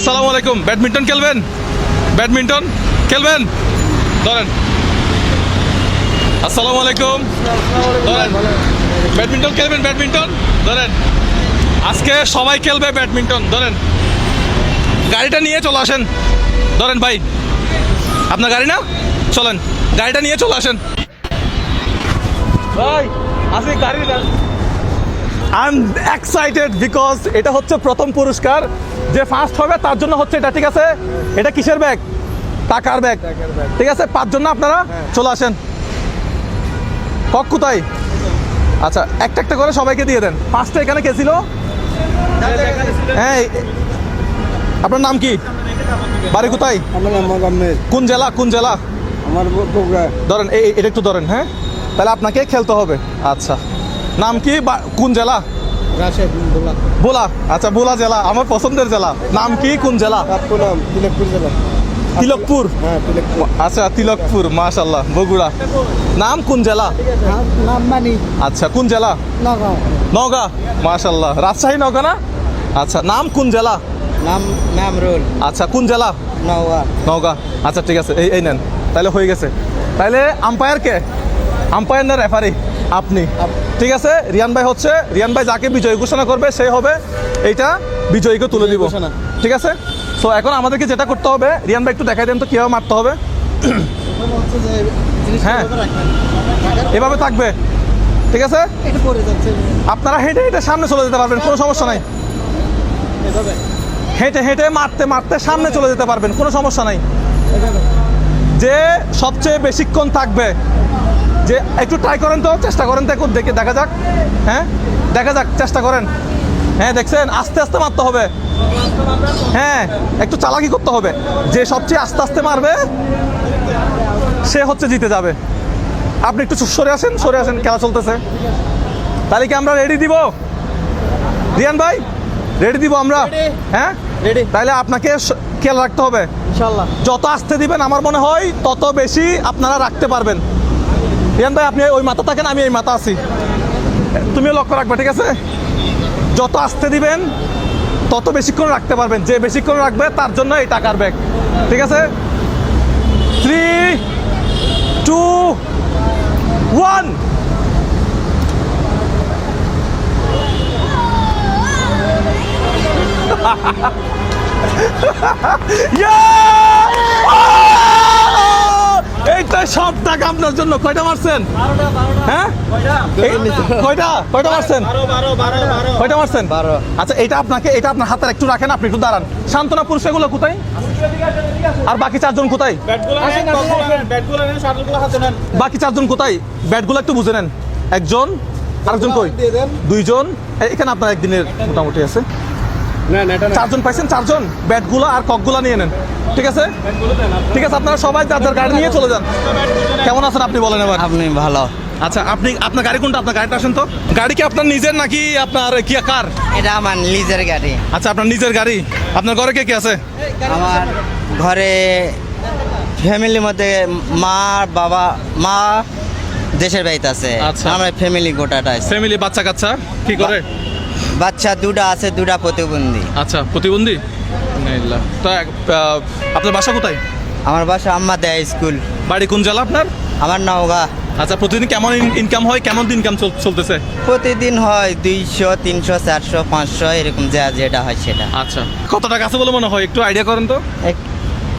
আসসালামু আলাইকুম। ব্যাডমিন্টন খেলবেন? ব্যাডমিন্টন খেলবেন? ধরেন। আসসালামু আলাইকুম। ধরেন। ব্যাডমিন্টন খেলবেন? ব্যাডমিন্টন ধরেন। আজকে সবাই খেলবে ব্যাডমিন্টন। ধরেন, গাড়িটা নিয়ে চলে আসেন। ধরেন ভাই, আপনার গাড়ি না? চলেন, গাড়িটা নিয়ে চলে আসেন ভাই। আসি গাড়ি। আই এম এক্সাইটেড বিকজ এটা হচ্ছে প্রথম পুরস্কার। যে ফার্স্ট হবে তার জন্য হচ্ছে এটা, ঠিক আছে? এটা কিসের ব্যাগ? টাকার ব্যাগ, ঠিক আছে? 5 জন না আপনারা? চলে আসেন। কক কোথায়? আচ্ছা, একটা একটা করে সবাইকে দিয়ে দেন। 5টা এখানে কে ছিল? হ্যাঁ, আপনার নাম কি? বাড়ি কোথায়? কোন জেলা? কোন জেলা? আমার ধরেন, এটা একটু ধরেন। হ্যাঁ, তাহলে আপনাকে খেলতে হবে। আচ্ছা, নাম কি? কোন জেলা? ভোলা। আচ্ছা, ভোলা জেলা আমার পছন্দের জেলা। নাম কি? কোন জেলা? তিলকপুর জেলা। তিলকপুর। হ্যাঁ, তিলকপুর। আচ্ছা, তিলকপুর, মাশাআল্লাহ। বগুড়া। নাম কোন জেলা? নাম মানি আচ্ছা, কোন জেলা? নগাঁও। নওগাঁ, মাশাআল্লাহ। রাজশাহী, নওগাঁ না? আচ্ছা, নাম কোন জেলা? নাম রোল। আচ্ছা, কোন জেলা? নওগাঁ। নওগাঁ। আচ্ছা, ঠিক আছে, এই নেন। তাহলে হয়ে গেছে। তাহলে আম্পায়ার কে? আম্পায়ার না রেফারি? আপনি। ঠিক আছে, রিয়ান ভাই হচ্ছে, রিয়ান ভাই যাকে বিজয়ী ঘোষণা করবে সেই হবে এইটা বিজয়ীকে তুলে দিব। ঠিক আছে? সো এখন আমাদেরকে যেটা করতে হবে, রিয়ান ভাই একটু দেখাই দেন তো কীভাবে মারতে হবে। হ্যাঁ, এভাবে থাকবে, ঠিক আছে? আপনারা হেঁটে হেঁটে সামনে চলে যেতে পারবেন, কোনো সমস্যা নাই। হেঁটে হেঁটে মারতে মারতে সামনে চলে যেতে পারবেন, কোনো সমস্যা নাই। যে সবচেয়ে বেশিক্ষণ থাকবে, যে একটু ট্রাই করেন তো, চেষ্টা করেন তো, একটু দেখে দেখা যাক। হ্যাঁ, দেখা যাক, চেষ্টা করেন। হ্যাঁ, দেখছেন, আস্তে আস্তে মারতে হবে। হ্যাঁ, একটু চালাকি করতে হবে। যে সবচেয়ে আস্তে আস্তে মারবে সে হচ্ছে জিতে যাবে। আপনি একটু সরে আসেন, সরে আসেন, খেলা চলতেছে। তাহলে কি আমরা রেডি দিব? রিয়ান ভাই, রেডি দিব আমরা? হ্যাঁ, রেডি। তাহলে আপনাকে খেয়াল রাখতে হবে ইনশাআল্লাহ। যত আসতে দিবেন আমার মনে হয় তত বেশি আপনারা রাখতে পারবেন। রিয়ান ভাই, আপনি ওই মাথা থাকেন, আমি এই মাথা আছি। তুমিও লক্ষ্য রাখবে, ঠিক আছে? যত আসতে দিবেন তত বেশিক্ষণ রাখতে পারবেন। যে বেশিক্ষণ রাখবে তার জন্য এই টাকার ব্যাগ। ঠিক আছে? 3, 2, 1। এইটা সব টাকা আপনার জন্য। কয়টা মারছেন? হ্যাঁ, কয়টা মারছেন? কয়টা মারছেন? 12। আচ্ছা, এটা আপনাকে, এটা আপনার হাতে একটু রাখেন, আপনি একটু দাঁড়ান। সান্ত্বনা পুরস্কারগুলো কোথায়? আর বাকি 4 জন কোথায়? বাকি 4 জন কোথায়? ব্যাটগুলো একটু বুঝে নেন। একজন, আরেকজন কই? 2 জন। এখানে আপনার একদিনের মোটামুটি আছে। 4 জন পাইছেন? 4 জন। ব্যাটগুলো আর ককগুলো নিয়ে নেন, ঠিক আছে? ঠিক আছে, আপনারা সবাই যার যার গাড়ি নিয়ে চলে যান। কেমন আছেন আপনি বলেন এবার? আপনি ভালো। আচ্ছা, আপনার গাড়ি কোনটা? আপনার গাড়িটা আসেন তো। গাড়ি কি আপনার নিজের নাকি আপনার কি কার? এটা আমার নিজের গাড়ি। আচ্ছা, আপনার নিজের গাড়ি। আপনার ঘরে কে কে আছে? আমার ঘরে ফ্যামিলির মধ্যে মা, বাবা, মা দেশের বাড়িতে আছে। আচ্ছা। আমরা ফ্যামিলি গোটাটা আছে। ফ্যামিলি, বাচ্চা কাচ্চা কি করে? বাচ্চা 2টা আছে, 2টা প্রতিবন্ধী। আচ্ছা, প্রতিবন্ধী। তো আপনার বাসা কোথায়? আমার বাসা আম্মা দেয় স্কুল। বাড়ি কোন জেলা আপনার? আমার নওগাঁ। আচ্ছা, প্রতিদিন কেমন ইনকাম হয়? কেমন ইনকাম চলতেছে? প্রতিদিন হয় 200, 300, 400, 500 এরকম যা যেটা হয় সেটা। আচ্ছা, কত টাকা আছে বলে মনে হয়? একটু আইডিয়া করেন তো।